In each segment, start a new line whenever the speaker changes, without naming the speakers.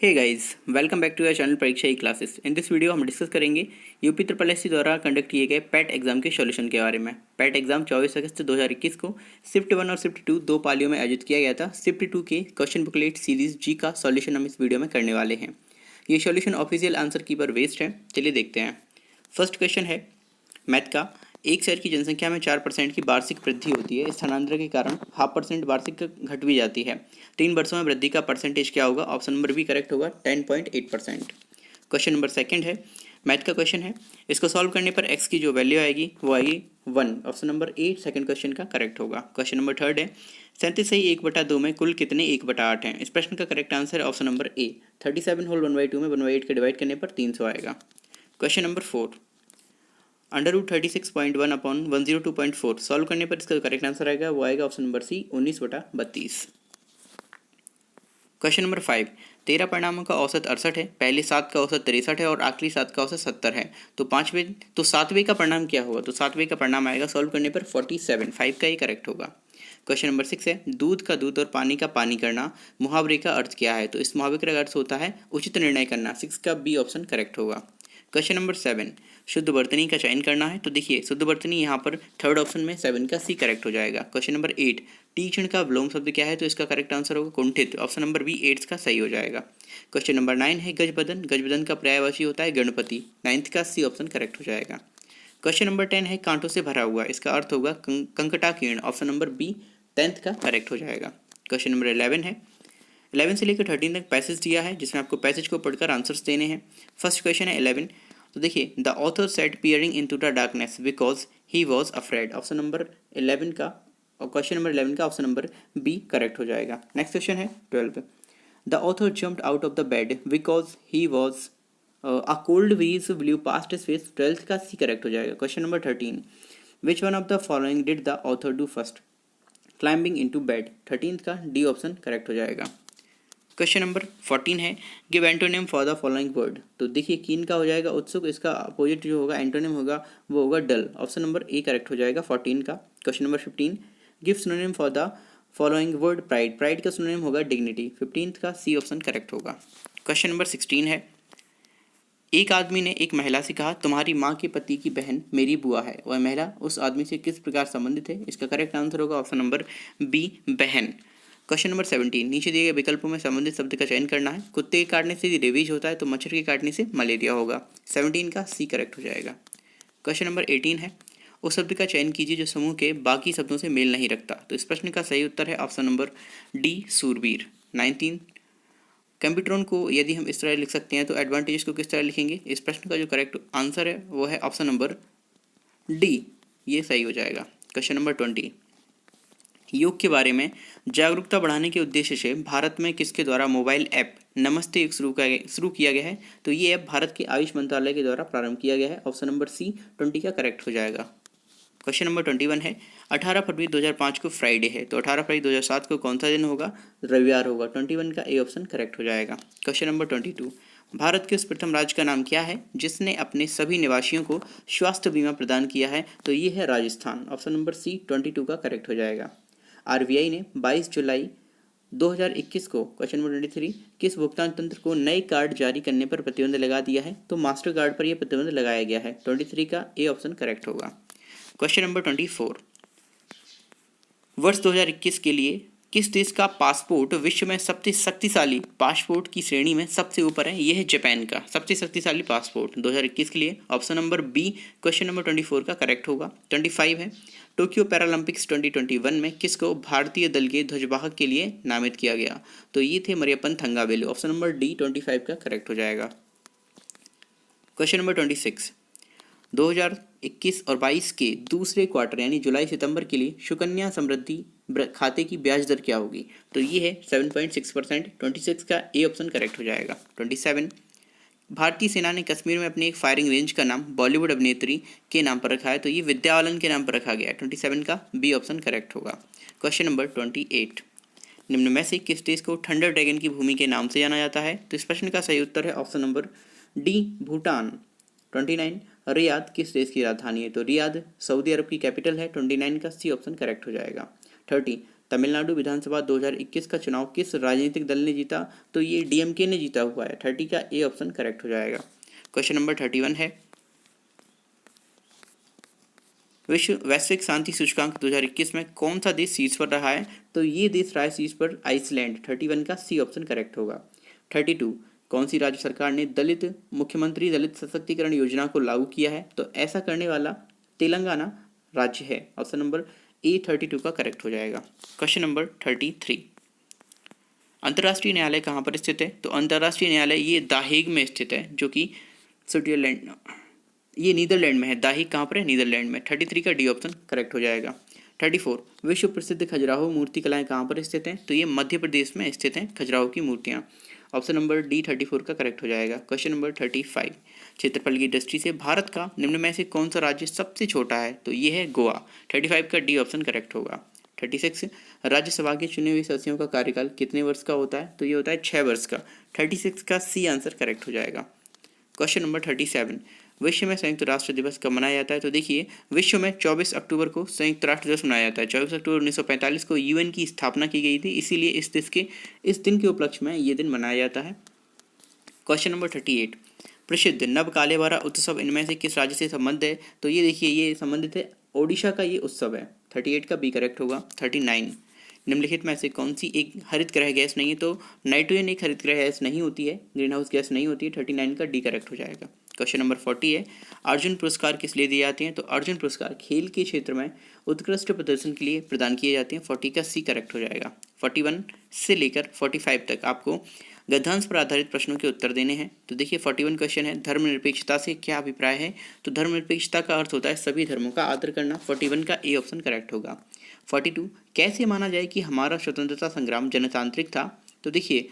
Hey guys, welcome back to your channel Pariksha e classes. In this video हम discuss करेंगे UP triple SC द्वारा conduct किए गए PAT exam के solution के बारे में। पैट एग्जाम 24 अगस्त 2021 को शिफ्ट 1 और शिफ्ट 2 दो पालियों में आयोजित किया गया था। शिफ्ट 2 के क्वेश्चन बुकलेट सीरीज जी का सॉल्यूशन हम इस वीडियो में करने वाले हैं। ये सॉल्यूशन ऑफिशियल आंसर की पर बेस्ड है। चलिए देखते हैं। फर्स्ट क्वेश्चन है मैथ का। एक शहर की जनसंख्या में 4% की वार्षिक वृद्धि होती है। स्थानांतरण के कारण 0.5% वार्षिक घट भी जाती है। 3 वर्षों में वृद्धि का परसेंटेज क्या होगा? ऑप्शन नंबर बी करेक्ट होगा, 10.8%। क्वेश्चन नंबर सेकंड है मैथ का क्वेश्चन है। इसको सॉल्व करने पर एक्स की जो वैल्यू आएगी वो आएगी 1। Option number A second question का करेक्ट होगा। क्वेश्चन नंबर थर्ड है 37 सही 1/2 में कुल कितने 1/8 हैं? इस प्रश्न का करेक्ट आंसर है ऑप्शन नंबर ए 37 होल 1/2 में 1/8 के डिवाइड करने पर 300 आएगा। क्वेश्चन नंबर 4 √36.1 अपॉन 102.4 सॉल्व करने पर इसका करेक्ट आंसर आएगा वो आएगा option number C 19/32। Question number 5 13 परिणामों का औसत 68 है, पहले 7 का औसत 63 है और आखिरी 7 का औसत 70 है। तो सातवें का परिणाम क्या होगा? तो सातवें का परिणाम आएगा सॉल्व करने पर 47। 5 का ही करेक्ट होगा। क्वेश्चन नंबर 6 है दूध का दूध और पानी का पानी करना मुहावरे का अर्थ क्या है? तो इस मुहावरे का अर्थ होता है उचित निर्णय करना। 6 का बी ऑप्शन करेक्ट होगा। क्वेश्चन नंबर 7 शुद्ध वर्तनी का चयन करना है। तो देखिए शुद्ध वर्तनी यहाँ पर थर्ड ऑप्शन में 7 का सी करेक्ट हो जाएगा। क्वेश्चन नंबर 8 तीक्ष्ण का विलोम शब्द क्या है? तो इसका करेक्ट आंसर होगा कुंठित। ऑप्शन नंबर बी 8 का सही हो जाएगा। क्वेश्चन नंबर 9 है गजबदन। गजबदन का पर्यायवाची होता है गणपति। 9th का सी ऑप्शन करेक्ट हो जाएगा। क्वेश्चन नंबर 10 है कांटों से भरा हुआ। इसका अर्थ होगा कंकटाकीर्ण। ऑप्शन नंबर बी 10th का करेक्ट हो जाएगा। क्वेश्चन नंबर 11 है 11 से लेकर 13 तक पैसेज दिया है जिसमें आपको पैसेज को पढ़कर आंसर्स देने हैं। फर्स्ट क्वेश्चन है 11। तो देखिए the author said peering into the darkness because he was afraid. Option number 11 का और क्वेश्चन नंबर 11 का ऑप्शन नंबर बी करेक्ट हो जाएगा। नेक्स्ट क्वेश्चन है 12। The author jumped out of the bed because he was a cold bridge blue past his face. 12th का C correct हो जाएगा। Question number 13 which one of the following did the author do first? Climbing into bed. 13th का D option correct हो जाएगा। Question number 14 है give antonym for the following word. तो देखिए कीन का हो जाएगा उत्सुक। इसका अपोजिट जो होगा एंटोनिम होगा वो होगा डल। ऑप्शन नंबर ए करेक्ट हो जाएगा 14 का। Question number 15 give synonym for the following word pride. Pride का सिनोनिम होगा डिग्निटी। 15th का सी ऑप्शन करेक्ट होगा। क्वेश्चन नंबर 16 है एक आदमी ने एक महिला से कहा तुम्हारी माँ के पति की बहन मेरी बुआ है। वह महिला उस आदमी से किस प्रकार संबंधित है? इसका करेक्ट आंसर होगा ऑप्शन नंबर बी बहन। क्वेश्चन नंबर 17 नीचे दिए गए विकल्पों में संबंधित शब्द का चयन करना है। कुत्ते के काटने से रेबीज होता है तो मच्छर के काटने से मलेरिया होगा। 17 का सी करेक्ट हो जाएगा। क्वेश्चन नंबर 18 है उस शब्द का चयन कीजिए जो समूह के बाकी शब्दों से मेल नहीं रखता। तो इस प्रश्न का सही उत्तर है ऑप्शन नंबर डी सूरवीर। 19 कंप्यूटरों को यदि हम इस तरह लिख सकते हैं तो एडवांटेजेस को किस तरह लिखेंगे? इस प्रश्न का जो करेक्ट आंसर है वो है ऑप्शन नंबर डी, ये सही हो जाएगा। क्वेश्चन नंबर 20 योग के बारे में जागरूकता बढ़ाने के उद्देश्य से भारत में किसके द्वारा मोबाइल ऐप नमस्ते योग शुरू किया गया है? तो ये ऐप भारत के आयुष मंत्रालय के द्वारा प्रारंभ किया गया है। ऑप्शन नंबर सी 20 का करेक्ट हो जाएगा। क्वेश्चन नंबर 21 है 18 फरवरी 2005 को फ्राइडे है तो 18 फरवरी 2007 को कौन सा दिन होगा? रविवार होगा। 21 का ए ऑप्शन करेक्ट हो जाएगा। क्वेश्चन नंबर 22 भारत के उस प्रथम राज्य का नाम क्या है जिसने अपने सभी निवासियों को स्वास्थ्य बीमा प्रदान किया है? तो ये है राजस्थान। ऑप्शन नंबर सी 22 का करेक्ट हो जाएगा। आरबीआई ने 22 जुलाई 2021 को क्वेश्चन नंबर 23 किस भुगतान तंत्र को नए कार्ड जारी करने पर प्रतिबंध लगा दिया है? तो मास्टर कार्ड पर यह प्रतिबंध लगाया गया है। 23 का ए ऑप्शन करेक्ट होगा। क्वेश्चन नंबर 24 वर्ष 2021 के लिए किस देश का पासपोर्ट विश्व में सबसे शक्तिशाली पासपोर्ट की श्रेणी में सबसे ऊपर है? यह है जापान का सबसे शक्तिशाली पासपोर्ट 2021 के लिए। Option number B question number 24 का करेक्ट होगा। 25 है टोक्यो पैरालंपिक्स 2021 में किसको भारतीय दल के ध्वजवाहक के लिए नामित किया गया? तो ये थे Mariyappan Thangavelu. Option number D 25 का करेक्ट हो जाएगा। क्वेश्चन नंबर 26 2021 और 22 के दूसरे क्वार्टर यानी जुलाई सितंबर के लिए सुकन्या समृद्धि खाते की ब्याज दर क्या होगी? तो ये है 7.6%। 26 का ए ऑप्शन करेक्ट हो जाएगा। 27 भारतीय सेना ने कश्मीर में अपनी एक फायरिंग रेंज का नाम बॉलीवुड अभिनेत्री के नाम पर रखा है तो ये विद्या बालन के नाम पर रखा गया है। 27 का बी ऑप्शन करेक्ट होगा। क्वेश्चन नंबर 28 निम्न में से किस देश को थंडर ड्रैगन की भूमि के नाम से जाना जाता है? तो इस प्रश्न का सही उत्तर है option number D Bhutan. 29 Riyadh किस देश की राजधानी है? तो रियाद सऊदी अरब की कैपिटल है। 29 का सी ऑप्शन करेक्ट हो जाएगा। 30 तमिलनाडु विधानसभा 2021 का चुनाव किस राजनीतिक दल ने जीता? तो ये डीएमके ने जीता हुआ है। 30 का ए ऑप्शन करेक्ट हो जाएगा। क्वेश्चन नंबर 31 है, विश्व वैश्विक शांति सूचकांक 2021 में कौन सा देश शीर्ष पर रहा है? तो ये देश रहा है शीर्ष पर आइसलैंड। 31 का सी ऑप्शन करेक्ट होगा। 32, कौन सी राज्य सरकार ने दलित मुख्यमंत्री दलित सशक्तिकरण योजना को लागू किया है? तो ऐसा करने वाला तेलंगाना राज्य है। ऑप्शन नंबर ए 32 का करेक्ट हो जाएगा। क्वेश्चन नंबर 33, अंतर्राष्ट्रीय न्यायालय कहाँ पर स्थित है? तो अंतर्राष्ट्रीय न्यायालय ये द हेग में स्थित है, जो कि स्विट्जरलैंड, ये नीदरलैंड में है। द हेग कहाँ पर है? नीदरलैंड में। 33 का डी ऑप्शन करेक्ट हो जाएगा। 34, विश्व प्रसिद्ध खजुराहो मूर्ति कलाएं कहाँ पर स्थित हैं? तो ये मध्य प्रदेश में स्थित हैं खजुराहो की मूर्तियाँ। ऑप्शन नंबर डी 34 का करेक्ट हो जाएगा। क्वेश्चन नंबर 35, क्षेत्रफल की दृष्टि से भारत का निम्न में से कौन सा राज्य सबसे छोटा है? तो ये है गोवा। 35 का डी ऑप्शन करेक्ट होगा। 36, राज्यसभा के चुने हुए सदस्यों का कार्यकाल कितने वर्ष का होता है? तो ये होता है 6 वर्ष का। 36 का सी आंसर करेक्ट हो जाएगा। क्वेश्चन नंबर 37, विश्व में संयुक्त राष्ट्र दिवस कब मनाया जाता है? तो देखिए, विश्व में 24 अक्टूबर को संयुक्त राष्ट्र दिवस मनाया जाता है। 24 अक्टूबर 1945 को यूएन की स्थापना की गई थी, इसीलिए इस दिन के उपलक्ष्य में ये दिन मनाया जाता है। क्वेश्चन नंबर 38, प्रसिद्ध नव कालेबारा उत्सव इनमें से किस राज्य से संबंध है? तो ये देखिए, ये संबंधित है ओडिशा का ये उत्सव है। 38 का बी करेक्ट होगा। 39, निम्नलिखित में से कौन सी एक हरित ग्रह गैस नहीं है? तो नाइट्रोजन एक हरित ग्रह गैस नहीं होती है, ग्रीन हाउस गैस नहीं होती है। 39 का डी करेक्ट हो जाएगा। क्वेश्चन नंबर 40 है, अर्जुन पुरस्कार किस लिए दिए जाते हैं? तो अर्जुन पुरस्कार खेल के क्षेत्र में उत्कृष्ट प्रदर्शन के लिए प्रदान किए जाते हैं। 40 का सी करेक्ट हो जाएगा। 41 से लेकर 45 तक आपको गद्यांश पर आधारित प्रश्नों के उत्तर देने हैं। तो देखिए, 41 क्वेश्चन है, धर्मनिरपेक्षता से क्या अभिप्राय है? तो धर्मनिरपेक्षता का अर्थ होता है सभी धर्मों का आदर करना। 41 का ए ऑप्शन करेक्ट होगा। 42, कैसे माना जाए कि हमारा स्वतंत्रता संग्राम जनतांत्रिक था? तो देखिए,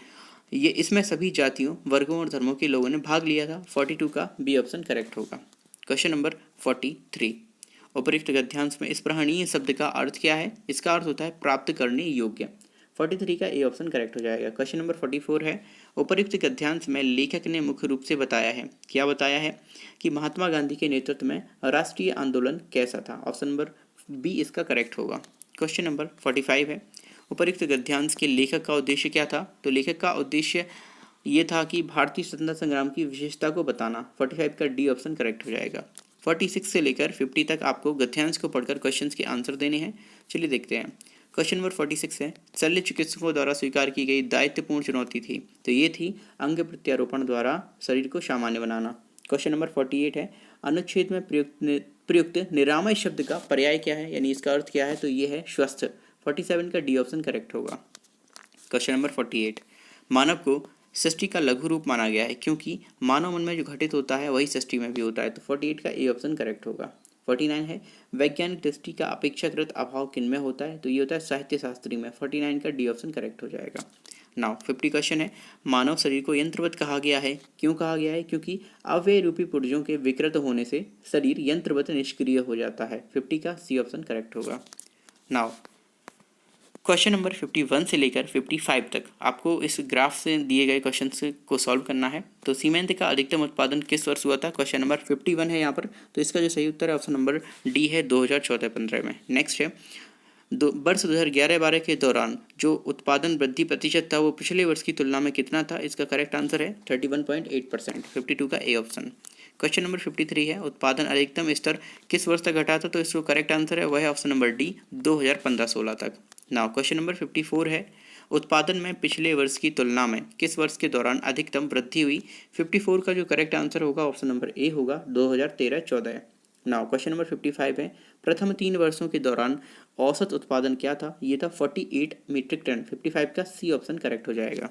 ये इसमें सभी जातियों, वर्गों और धर्मों के लोगों ने भाग लिया था। 42 का बी ऑप्शन करेक्ट होगा। क्वेश्चन नंबर 43, उपयुक्त गद्यांश में स्पृहणीय शब्द का अर्थ क्या है? इसका अर्थ होता है प्राप्त करने योग्य। 43 का ए ऑप्शन करेक्ट हो जाएगा। क्वेश्चन नंबर 44 है, उपयुक्त गद्यांश में लेखक ने मुख्य रूप से बताया है, क्या बताया है? कि महात्मा गांधी के नेतृत्व में राष्ट्रीय आंदोलन कैसा था। ऑप्शन नंबर बी इसका करेक्ट होगा। क्वेश्चन नंबर 45 है, उपयुक्त गद्यांश के लेखक का उद्देश्य क्या था? तो लेखक का उद्देश्य ये था कि भारतीय स्वतंत्रता संग्राम की विशेषता को बताना। 45 का डी ऑप्शन करेक्ट हो जाएगा। 46 से लेकर 50 तक आपको गद्यांश को पढ़कर क्वेश्चंस के आंसर देने हैं। चलिए देखते हैं। क्वेश्चन नंबर 46 है, शल्य चिकित्सकों द्वारा स्वीकार की गई दायित्वपूर्ण चुनौती थी। तो ये थी अंग प्रत्यारोपण द्वारा शरीर को सामान्य बनाना। क्वेश्चन नंबर 48 है, अनुच्छेद में प्रयुक्त निरामय शब्द का पर्याय क्या है, यानी इसका अर्थ क्या है? तो ये है स्वस्थ। 47 का डी ऑप्शन करेक्ट होगा। क्वेश्चन नंबर 48, मानव को सृष्टि का लघु रूप माना गया है क्योंकि मानव मन में जो घटित होता है वही सृष्टि में भी होता है। तो 48 का ए ऑप्शन करेक्ट होगा। 49 है, वैज्ञानिक दृष्टि का अपेक्षाकृत अभाव किन में होता है? तो ये होता है साहित्य शास्त्री में। 49 का डी ऑप्शन करेक्ट हो जाएगा। नाउ 50 क्वेश्चन है, मानव शरीर को यंत्रवत कहा गया है, क्यों कहा गया है? क्योंकि अव्यय रूपी पुर्जों के विकृत होने से शरीर यंत्रवत निष्क्रिय हो जाता है। 50 का सी ऑप्शन करेक्ट होगा। नाउ क्वेश्चन नंबर 51 से लेकर 55 तक आपको इस ग्राफ से दिए गए क्वेश्चन को सॉल्व करना है। तो सीमेंट का अधिकतम उत्पादन किस वर्ष हुआ था? क्वेश्चन नंबर 51 है यहाँ पर, तो इसका जो सही उत्तर है ऑप्शन नंबर डी है, 2014-15 में। नेक्स्ट है, वर्ष 2011-12 के दौरान जो उत्पादन वृद्धि प्रतिशत था वो पिछले वर्ष की तुलना में कितना था? इसका करेक्ट आंसर है 31.8%। 52 का ए ऑप्शन। क्वेश्चन नंबर 53 है, उत्पादन अधिकतम स्तर किस वर्ष तक घटा था? तो इसको करेक्ट आंसर है वह है ऑप्शन नंबर डी, 2015-16 तक। नाउ क्वेश्चन नंबर 54 है, उत्पादन में पिछले वर्ष की तुलना में किस वर्ष के दौरान अधिकतम वृद्धि हुई? 54 का जो करेक्ट आंसर होगा ऑप्शन नंबर ए होगा, 2013-14। नाउ क्वेश्चन नंबर 55 है, प्रथम 3 वर्षों के दौरान औसत उत्पादन क्या था? ये था 48 मीट्रिक टन। 55 का सी ऑप्शन करेक्ट हो जाएगा।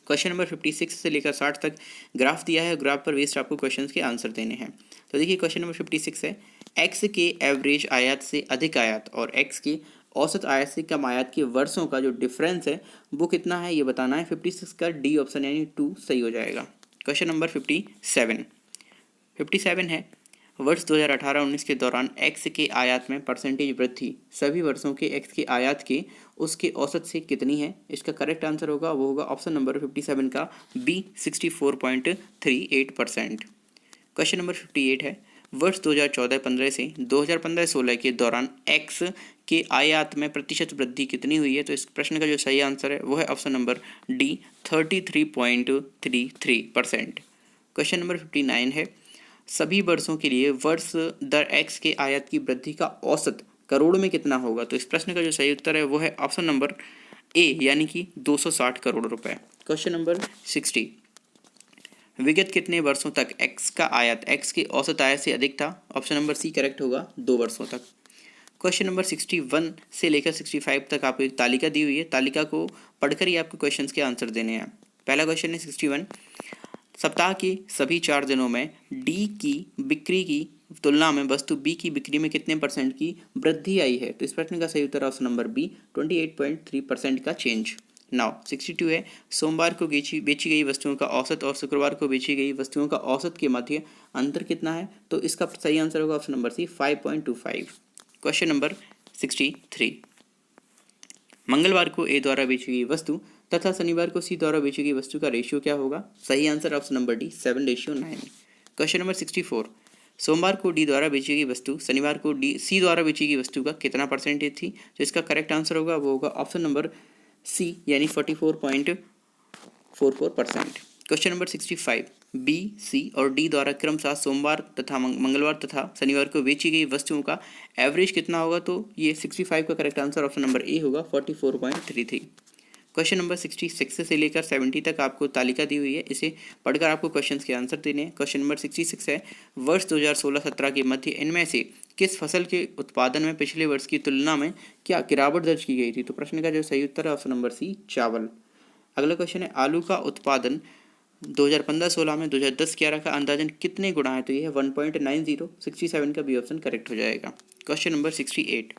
क्वेश्चन नंबर 56 से लेकर 60 तक ग्राफ दिया है, ग्राफ पर बेस्ड आपको क्वेश्चंस के आंसर देने हैं। तो देखिए, क्वेश्चन नंबर 56 है, एक्स के एवरेज आयात से अधिक आयात और एक्स की औसत आयात से कम आयात के वर्षों का जो डिफरेंस है वो कितना है, ये बताना है। 56 का डी ऑप्शन यानी 2 सही हो जाएगा। क्वेश्चन नंबर 57 है, वर्ष 2018-19 के दौरान एक्स के आयात में परसेंटेज वृद्धि सभी वर्षों के एक्स के आयात के उसके औसत से कितनी है? इसका करेक्ट आंसर होगा वो होगा ऑप्शन नंबर 57 का बी, 64.38%। क्वेश्चन नंबर 58 है, वर्ष 2014-15 से 2015-16 के दौरान एक्स के आयात में प्रतिशत वृद्धि कितनी हुई है? तो इस प्रश्न का जो सही आंसर है वो है option number D 33.33%। Question number 59 है, सभी वर्षों के लिए वर्ष दर x के आयात की वृद्धि का औसत करोड़ में कितना होगा? तो इस प्रश्न का जो सही उत्तर है वो है ऑप्शन नंबर ए यानी कि 260 करोड़ रुपए। क्वेश्चन नंबर 60, विगत कितने वर्षों तक x का आयात x के औसत आय से अधिक था? ऑप्शन नंबर सी करेक्ट होगा, 2 वर्षों तक। क्वेश्चन नंबर 61 से लेकर 65 तक आपको एक तालिका दी हुई है, तालिका को पढ़कर ही आपको क्वेश्चंस के आंसर देने हैं। पहला क्वेश्चन है 61, सप्ताह के सभी 4 दिनों में डी की बिक्री की तुलना में वस्तु बी की बिक्री में कितने % की वृद्धि आई है? तो इस प्रश्न का सही उत्तर ऑप्शन नंबर बी 28.3% का चेंज। नाउ 62 है, सोमवार को बेची गई वस्तुओं का औसत और शुक्रवार को बेची गई वस्तुओं का औसत के मध्य अंतर कितना है? तो इसका सही आंसर होगा option number C 5.25। Question number 63, मंगलवार को ए द्वारा बेची गई वस्तु तथा शनिवार को सी द्वारा बेची गई वस्तु का रेशियो क्या होगा? सही answer option number D 7:9। Question number 64, सोमवार को डी द्वारा बेची गई वस्तु शनिवार को सी द्वारा बेची गई वस्तु का कितना % थी? तो इसका करेक्ट आंसर होगा वो होगा ऑप्शन नंबर सी यानी 44.44%। क्वेश्चन नंबर 65, बी, सी और डी द्वारा क्रमशः सोमवार तथा मंगलवार तथा शनिवार को बेची गई वस्तुओं का एवरेज कितना होगा? तो ये 65 का correct answer option number A होगा 44.33। क्वेश्चन नंबर 66 से लेकर 70 तक आपको तालिका दी हुई है, इसे पढ़कर आपको क्वेश्चंस के आंसर देने हैं। क्वेश्चन नंबर 66 है, वर्ष 2016-17 के मध्य इनमें से किस फसल के उत्पादन में पिछले वर्ष की तुलना में क्या गिरावट दर्ज की गई थी? तो प्रश्न का जो सही उत्तर है ऑप्शन नंबर सी चावल। अगला क्वेश्चन है, आलू का उत्पादन 2015-16 में 2010-11 का अंदाजन कितने गुना है? तो ये है 1.90। 67 का बी ऑप्शन करेक्ट हो जाएगा। क्वेश्चन नंबर 68,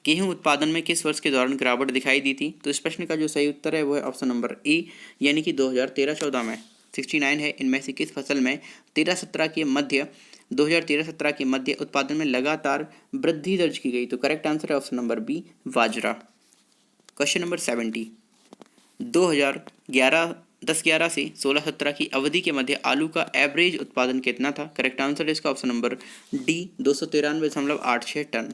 गेहूं उत्पादन में किस वर्ष के दौरान गिरावट दिखाई दी थी? तो इस प्रश्न का जो सही उत्तर है वो है ऑप्शन नंबर ए यानी कि 2013-14 में। 69 है, इनमें से किस फसल में 2013-17 के मध्य उत्पादन में लगातार वृद्धि दर्ज की गई? तो करेक्ट आंसर है ऑप्शन नंबर बी बाजरा। क्वेश्चन नंबर 70, 2010-11 से 16-17 की अवधि के मध्य आलू का एवरेज उत्पादन कितना था? करेक्ट आंसर है इसका option number D 293.86 ton.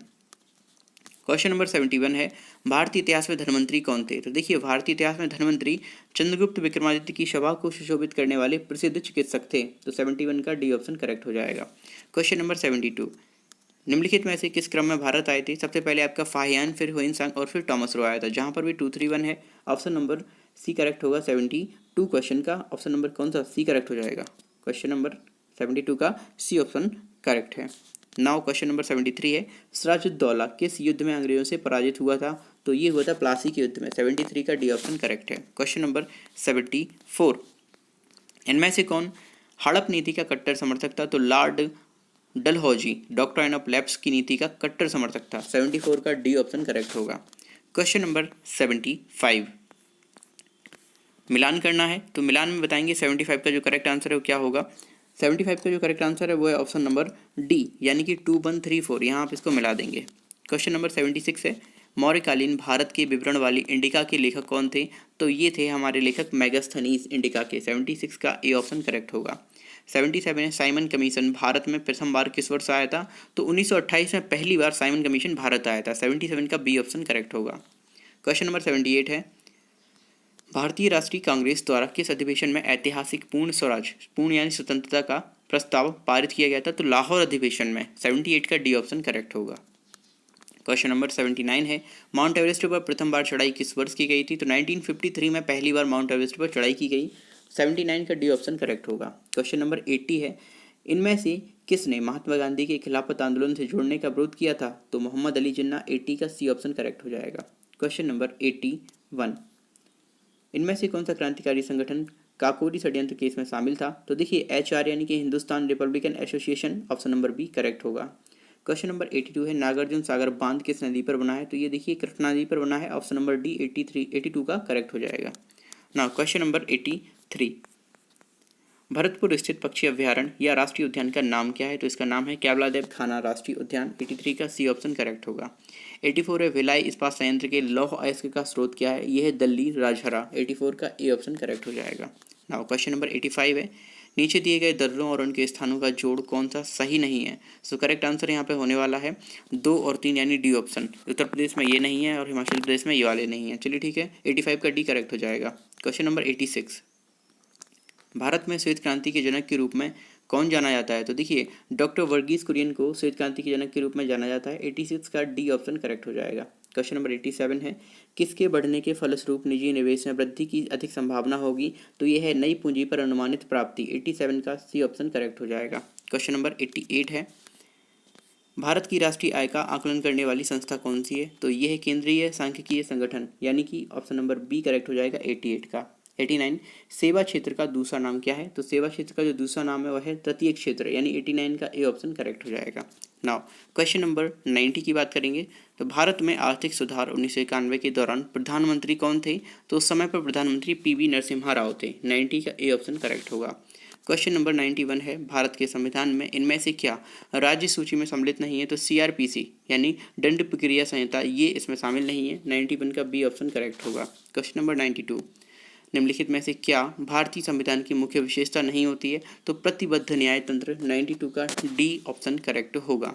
Question number 71 है, भारतीय इतिहास में धनवंतरी कौन थे? तो देखिए, भारतीय इतिहास में धनवंतरी चंद्रगुप्त विक्रमादित्य की सभा को सुशोभित करने वाले प्रसिद्ध चिकित्सक थे। तो 71 का डी ऑप्शन करेक्ट हो जाएगा। क्वेश्चन नंबर 72, निम्नलिखित में से किस क्रम में भारत आए थे? सबसे पहले आपका फाहियान, फिर हुइनसांग और फिर टॉमस रो आया था, जहां पर भी 231 है। ऑप्शन नंबर सी करेक्ट होगा। 72 क्वेश्चन का ऑप्शन नंबर कौन सा? सी करेक्ट हो जाएगा। क्वेश्चन नंबर 72 का सी ऑप्शन करेक्ट है। नाउ क्वेश्चन नंबर 73 है, सिराजुद्दौला किस युद्ध में अंग्रेजों से पराजित हुआ था? तो ये हुआ था प्लासी के युद्ध में। 73 का डी ऑप्शन करेक्ट है। क्वेश्चन नंबर 74, इनमें से कौन हड़प नीति का कट्टर समर्थक था? तो Lord Dalhousie doctrine of lapse की नीति का कट्टर समर्थक था। 74 का डी ऑप्शन करेक्ट होगा। क्वेश्चन नंबर 75, मिलान करना है, तो मिलान में बताएंगे 75 का जो करेक्ट आंसर है वो क्या होगा। 75 का जो करेक्ट आंसर है वो है ऑप्शन नंबर डी यानी कि 2134। यहाँ आप इसको मिला देंगे। क्वेश्चन नंबर 76 है, मौर्यकालीन भारत के विवरण वाली इंडिका के लेखक कौन थे? तो ये थे हमारे लेखक मेगास्थनीज इंडिका के। 76 का ए ऑप्शन करेक्ट होगा। 77 है, साइमन कमीशन भारत में प्रथम बार किस वर्ष आया था? तो 1928 में पहली बार साइमन कमीशन भारत आया था। 77 का बी ऑप्शन करेक्ट होगा। क्वेश्चन नंबर 78 है, भारतीय राष्ट्रीय कांग्रेस द्वारा किस अधिवेशन में ऐतिहासिक पूर्ण स्वराज, पूर्ण यानी स्वतंत्रता का प्रस्ताव पारित किया गया था? तो लाहौर अधिवेशन में। 78 का डी ऑप्शन करेक्ट होगा। क्वेश्चन नंबर 79 है, माउंट एवरेस्ट पर प्रथम बार चढ़ाई किस वर्ष की गई थी? तो 1953 में पहली बार माउंट एवरेस्ट पर चढ़ाई की गई। 79 का डी ऑप्शन करेक्ट होगा। क्वेश्चन नंबर 80 है, इनमें से किसने महात्मा गांधी के खिलाफत आंदोलन से जुड़ने का विरोध किया था? तो मोहम्मद अली जिन्ना। 80 का सी ऑप्शन करेक्ट हो जाएगा। क्वेश्चन नंबर 81, इनमें से कौन सा क्रांतिकारी संगठन काकोरी षड्यंत्र केस में शामिल था? तो देखिए HR यानी कि Hindustan Republican Association. Option number B correct होगा। क्वेश्चन नंबर 82 है, नागार्जुन सागर बांध किस नदी पर बना है? तो ये देखिए कृष्णा नदी पर बना है। ऑप्शन नंबर डी 82 का करेक्ट हो जाएगा। नाउ क्वेश्चन नंबर 83, भरतपुर स्थित पक्षी अभ्यारण्य या राष्ट्रीय उद्यान का नाम क्या है? तो इसका नाम है केवलादेव खाना राष्ट्रीय उद्यान। 83 का सी ऑप्शन करेक्ट होगा। 84 है, भिलाई इस्पात संयंत्र के लौह अयस्क का स्रोत क्या है? यह है दिल्ली राजहरा। 84 का ए ऑप्शन करेक्ट हो जाएगा। नाउ क्वेश्चन नंबर 85 है, नीचे दिए गए दर्रों और उनके स्थानों का जोड़ कौन सा सही नहीं है? सो करेक्ट आंसर यहाँ पे होने वाला है 2 और 3 यानी डी ऑप्शन। उत्तर प्रदेश में ये नहीं है और हिमाचल प्रदेश में ये वाले नहीं है। चलिए ठीक है, 85 का डी करेक्ट हो जाएगा। क्वेश्चन नंबर 86, भारत में श्वेत क्रांति के जनक के रूप में कौन जाना जाता है? तो देखिए डॉक्टर वर्गीस कुरियन को श्वेत क्रांति के जनक के रूप में जाना जाता है। 86 का डी ऑप्शन करेक्ट हो जाएगा। क्वेश्चन नंबर 87 है, किसके बढ़ने के फलस्वरूप निजी निवेश में वृद्धि की अधिक संभावना होगी? तो यह है नई पूंजी पर अनुमानित प्राप्ति। 87 का सी ऑप्शन करेक्ट हो जाएगा। क्वेश्चन नंबर 88 है, भारत की राष्ट्रीय आय का आकलन करने वाली संस्था कौन सी है? तो यह है केंद्रीय सांख्यिकीय संगठन, यानी कि ऑप्शन नंबर बी करेक्ट हो जाएगा 88 का। 89, सेवा क्षेत्र का दूसरा नाम क्या है? तो सेवा क्षेत्र का जो दूसरा नाम है वह है तृतीय क्षेत्र, यानी 89 का ए ऑप्शन करेक्ट हो जाएगा। नाउ क्वेश्चन नंबर 90 की बात करेंगे। तो भारत में आर्थिक सुधार 1991 के दौरान प्रधानमंत्री कौन थे? तो उस समय पर प्रधानमंत्री पीवी नरसिम्हा राव थे। 90 का ए ऑप्शन करेक्ट होगा। क्वेश्चन नंबर 91 है, भारत के संविधान में इनमें से क्या राज्य सूची में सम्मिलित नहीं है? तो सीआरपीसी यानी दंड प्रक्रिया संहिता, ये इसमें शामिल नहीं है। 91 का बी ऑप्शन करेक्ट होगा। क्वेश्चन नंबर 92, निम्नलिखित में से क्या भारतीय संविधान की मुख्य विशेषता नहीं होती है? तो प्रतिबद्ध न्याय तंत्र। 92 का डी ऑप्शन करेक्ट होगा।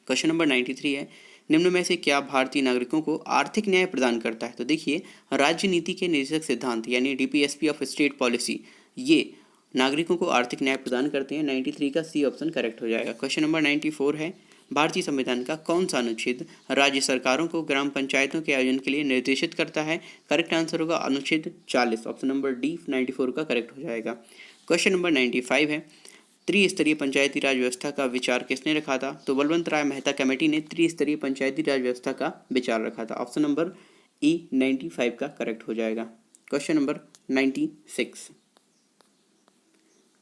क्वेश्चन नंबर 93 है, निम्न में से क्या भारतीय नागरिकों को आर्थिक न्याय प्रदान करता है? तो देखिए राज्य नीति के निर्देशक सिद्धांत यानी डीपीएसपी ऑफ स्टेट पॉलिसी, ये नागरिकों को आर्थिक न्याय प्रदान करते हैं। 93 का सी ऑप्शन करेक्ट हो जाएगा। क्वेश्चन नंबर 94 है, भारतीय संविधान का कौन सा अनुच्छेद राज्य सरकारों को ग्राम पंचायतों के आयोजन के लिए निर्देशित करता है? करेक्ट आंसर होगा अनुच्छेद 40, ऑप्शन नंबर डी 94 का करेक्ट हो जाएगा। क्वेश्चन नंबर 95 है, त्रिस्तरीय पंचायती राज व्यवस्था का विचार किसने रखा था? तो बलवंत राय मेहता कमेटी ने त्रिस्तरीय पंचायती राज व्यवस्था का विचार रखा था। ऑप्शन नंबर ई 95 का करेक्ट हो जाएगा। क्वेश्चन नंबर 96,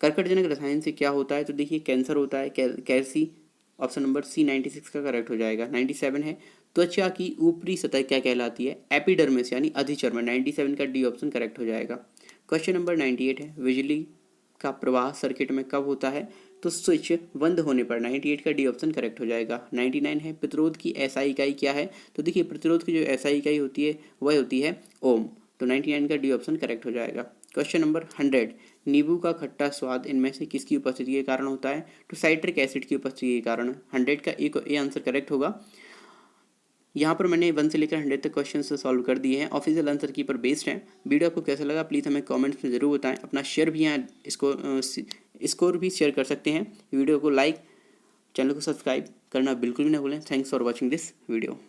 कर्कटजनक रसायन से क्या होता है? तो देखिए कैंसर होता है, कैल्सी। ऑप्शन नंबर सी 96 का करेक्ट हो जाएगा। 97 है, त्वचा की ऊपरी सतह क्या कहलाती है? एपिडर्मिस यानी अधिचर्म। 97 का डी ऑप्शन करेक्ट हो जाएगा। क्वेश्चन नंबर 98 है, बिजली का प्रवाह सर्किट में कब होता है? तो स्विच बंद होने पर। 98 का डी ऑप्शन करेक्ट हो जाएगा। 99 है, प्रतिरोध की एसआई इकाई क्या है? तो देखिए प्रतिरोध की जो एसआई इकाई होती है वह होती है ओम। तो 99 का डी ऑप्शन करेक्ट हो जाएगा। क्वेश्चन नंबर 100, नींबू का खट्टा स्वाद इनमें से किसकी उपस्थिति के कारण होता है? तो साइट्रिक एसिड की उपस्थिति के कारण। 100 का ए आंसर करेक्ट होगा। यहाँ पर मैंने 1 से लेकर 100 तक क्वेश्चन सॉल्व कर दिए हैं, ऑफिशियल आंसर की पर बेस्ड है। वीडियो आपको कैसा लगा प्लीज़ हमें कमेंट्स में ज़रूर बताएं। अपना शेयर भी यहाँ स्कोर भी शेयर कर सकते हैं। वीडियो को लाइक, चैनल को सब्सक्राइब करना बिल्कुल भी ना भूलें। Thanks for watching this video.